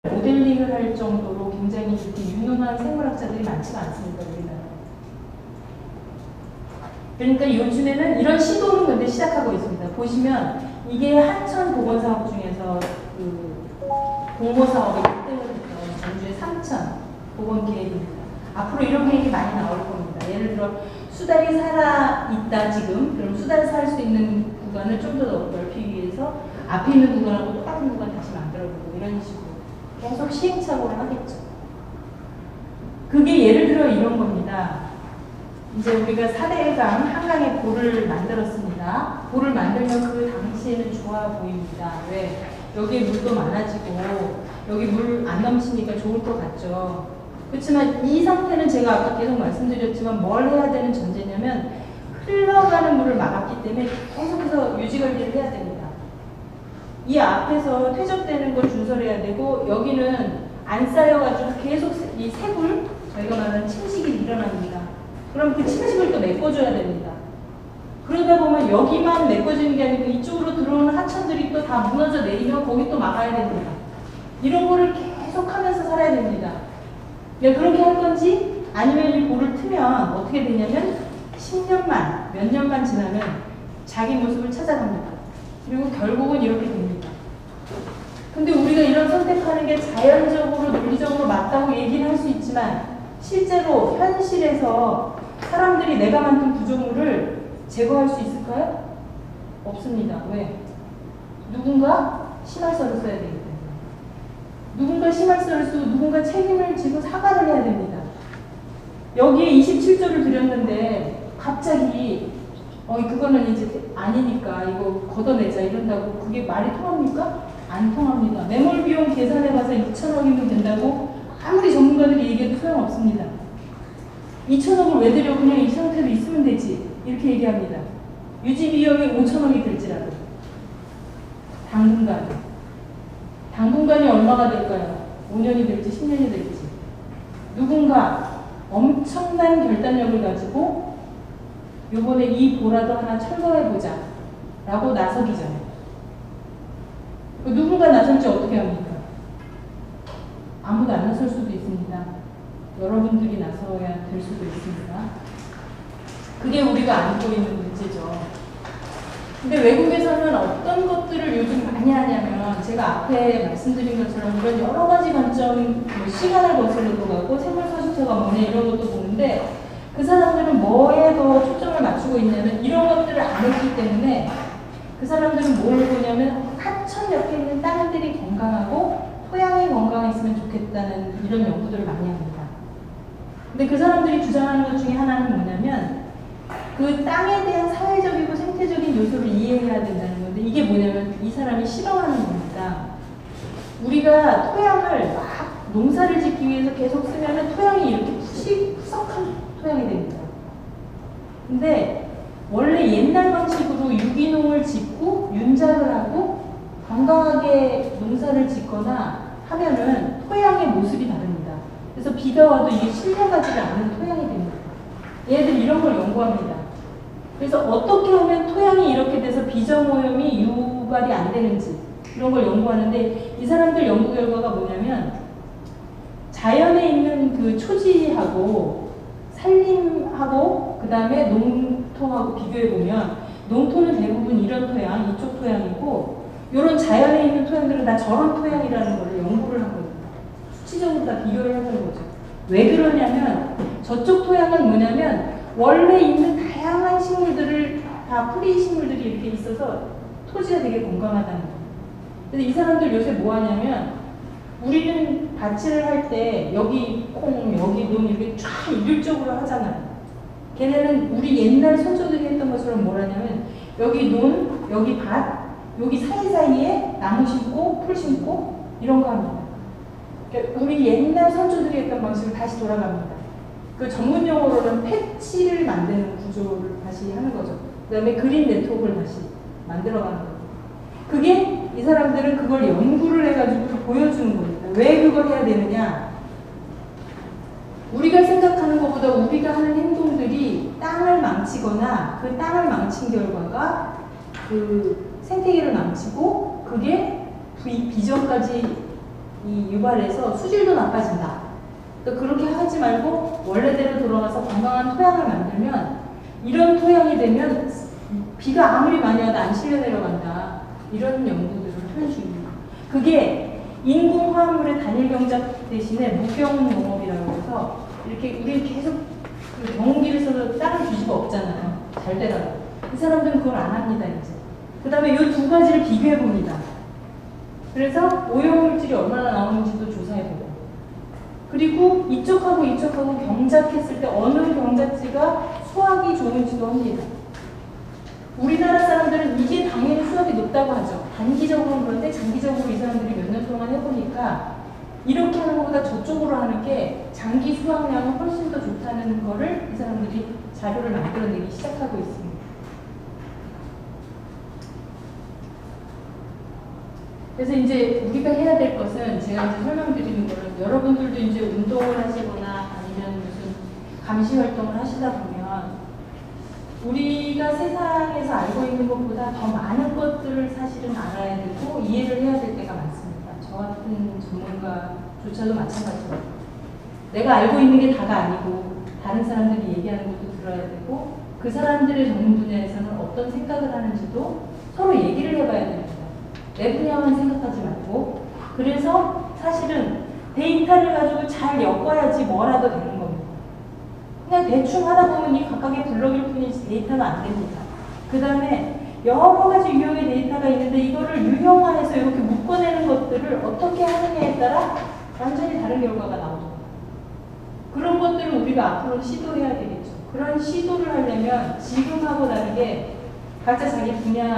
모델링을 할 정도로 굉장히 이렇게 유능한 생물학자들이 많지가 않습니다, 우리나라. 그러니까 요즘에는 이런 시도는 근데 시작하고 있습니다. 보시면 이게 한천 보건 사업 중에서 그 공모 사업에 1등을 했던 전주의 삼천 보건 계획입니다. 앞으로 이런 계획이 많이 나올 겁니다. 예를 들어 수달이 살아 있다 지금, 그럼 수달이 살 수 있는 구간을 좀 더 넓히기 위해서 앞에 있는 구간하고 똑같은 구간 다시 만들어보고 이런 식으로 계속 시행착오를 하겠죠. 그게 예를 들어 이런 겁니다. 이제 우리가 4대강 한강에 볼을 만들었습니다. 볼을 만들면 그 당시에는 좋아 보입니다. 왜? 여기에 물도 많아지고 여기 물 안 넘치니까 좋을 것 같죠. 그렇지만 이 상태는 제가 아까 계속 말씀드렸지만 뭘 해야 되는 전제냐면 흘러가는 물을 막았기 때문에 계속해서 유지관리를 해야 됩니다. 이 앞에서 퇴적되는 걸 준설해야 되고 여기는 안 쌓여가지고 계속 이 새굴, 저희가 말하는 침식이 일어납니다. 그럼 그 침식을 또 메꿔줘야 됩니다. 그러다 보면 여기만 메꿔지는 게 아니고 이쪽으로 들어오는 하천들이 또 다 무너져 내리면 거기 또 막아야 됩니다. 이런 거를 계속 하면서 살아야 됩니다. 그렇게 할 건지 아니면 이 볼을 트면 어떻게 되냐면 10년만, 몇 년만 지나면 자기 모습을 찾아갑니다. 그리고 결국은 이렇게 됩니다. 근데 우리가 이런 선택하는 게 자연적으로, 논리적으로 맞다고 얘기는 할 수 있지만 실제로 현실에서 사람들이 내가 만든 구조물을 제거할 수 있을까요? 없습니다. 왜? 누군가 심할서를 써야 되기 때문에. 누군가 심할서를 쓰고 누군가 책임을 지고 사과를 해야 됩니다. 여기에 27조를 드렸는데 갑자기 그거는 이제 아니니까 이거 걷어내자 이런다고 그게 말이 통합니까? 안 통합니다. 매몰 비용 계산해봐서 2천억이면 된다고 아무리 전문가들이 얘기해도 소용없습니다. 2천억을 왜 들여? 그냥 이 상태로 있으면 되지. 이렇게 얘기합니다. 유지 비용이 5천억이 될지라도. 당분간이 얼마가 될까요? 5년이 될지 10년이 될지. 누군가 엄청난 결단력을 가지고 요번에 이 보라도 하나 철거해보자 라고 나서기 전에 누군가 나설지 어떻게 합니까? 아무도 안 나설 수도 있습니다. 여러분들이 나서야 될 수도 있습니다. 그게 우리가 안고 있는 문제죠. 근데 외국에서는 어떤 것들을 요즘 많이 하냐면 제가 앞에 말씀드린 것처럼 이런 여러 가지 관점, 시간을 거슬러도 가고 생물 서식처가 뭐냐 이런 것도 보는데 그 사람들은 뭐에 더 초점을 맞추고 있냐면 이런 것들을 안 했기 때문에 그 사람들은 뭘 보냐면 하천 옆에 있는 땅들이 건강하고 토양이 건강했으면 좋겠다는 이런 연구들을 많이 합니다. 근데 그 사람들이 주장하는 것 중에 하나는 뭐냐면 그 땅에 대한 사회적이고 생태적인 요소를 이해해야 된다는 건데 이게 뭐냐면 이 사람이 싫어하는 겁니다. 우리가 토양을 막 농사를 짓기 위해서 계속 쓰면은 토양이 이렇게 푸석한 토양이 됩니다. 근데 원래 옛날 방식으로 유기농을 짓고 윤작을 하고 건강하게 농사를 짓거나 하면은 토양의 모습이 다릅니다. 그래서 비가 와도 이게 실려가지가 않는 토양이 됩니다. 얘들 이런 걸 연구합니다. 그래서 어떻게 하면 토양이 이렇게 돼서 비정오염이 유발이 안 되는지 이런 걸 연구하는데 이 사람들 연구 결과가 뭐냐면 자연에 있는 그 초지하고 산림하고 그 다음에 농토하고 비교해보면 농토는 대부분 이런 토양, 이쪽 토양이고 이런 자연에 있는 토양들은 다 저런 토양이라는 걸 연구를 한 겁니다. 수치적으로 다 비교를 해보는 거죠. 왜 그러냐면 저쪽 토양은 뭐냐면 원래 있는 다양한 식물들을 다 뿌리 식물들이 이렇게 있어서 토지가 되게 건강하다는 거예요. 근데 이 사람들 요새 뭐 하냐면 우리는 밭을 할 때 여기 콩, 여기 논 이렇게 쫙 일률적으로 하잖아요. 걔네는 우리 옛날 선조들이 했던 것처럼 뭘 하냐면 여기 논, 여기 밭, 여기 사이사이에 나무 심고 풀 심고 이런 거 합니다. 그러니까 우리 옛날 선조들이 했던 방식으로 다시 돌아갑니다. 그 전문 용어로는 패치를 만드는 구조를 다시 하는 거죠. 그 다음에 그린 네트워크를 다시 만들어가는 거예요. 그게 이 사람들은 그걸 연구를 해가지고 보여주는 겁니다. 왜 그걸 해야 되느냐? 우리가 생각하는 것보다 우리가 하는 행동들이 땅을 망치거나 그 땅을 망친 결과가 그 생태계를 망치고 그게 비전까지 이 유발해서 수질도 나빠진다. 그러니까 그렇게 하지 말고 원래대로 돌아가서 건강한 토양을 만들면 이런 토양이 되면 비가 아무리 많이 와도 안 실려 내려간다. 이런 연구들을 하는 중입니다. 그게 인공화합물의 단일 경작 대신에 무경농업이라고 해서 이렇게 우리 계속 그 경운기를 써도 땅을 뒤집어 없잖아요. 잘 되라고. 이 사람들은 그걸 안 합니다, 이제. 그 다음에 이 두 가지를 비교해 봅니다. 그래서 오염물질이 얼마나 나오는지도 조사해보고, 그리고 이쪽하고 이쪽하고 경작했을 때 어느 경작지가 수확이 좋은지도 합니다. 우리나라 사람들은 이게 당연히 수확이 높다고 하죠. 단기적으로는 그런데 장기적으로 이 사람들이 몇 년 동안 해보니까 이렇게 하는 것보다 저쪽으로 하는 게 장기 수확량은 훨씬 더 좋다는 거를 이 사람들이 자료를 만들어내기 시작하고 있습니다. 그래서 이제 우리가 해야 될 것은 제가 이제 설명드리는 거는 여러분들도 이제 운동을 하시거나 아니면 무슨 감시 활동을 하시다 보면 우리가 세상에서 알고 있는 것보다 더 많은 것들을 사실은 알아야 되고 이해를 해야 될 때가 많습니다. 저 같은 전문가조차도 마찬가지입니다. 내가 알고 있는 게 다가 아니고 다른 사람들이 얘기하는 것도 들어야 되고 그 사람들의 전문 분야에서는 어떤 생각을 하는지도 서로 얘기를 해봐야 됩니다. 내 분야만 생각하지 말고. 그래서 사실은 데이터를 가지고 잘 엮어야지 뭐라도 되는 겁니다. 그냥 대충 하다 보면 이 각각의 블록일 뿐이지 데이터가 안 됩니다. 그 다음에 여러 가지 유형의 데이터가 있는데 이거를 유형화해서 이렇게 묶어내는 것들을 어떻게 하느냐에 따라 완전히 다른 결과가 나옵니다. 그런 것들을 우리가 앞으로 시도해야 되겠죠. 그런 시도를 하려면 지금하고 다르게 각자 자기 분야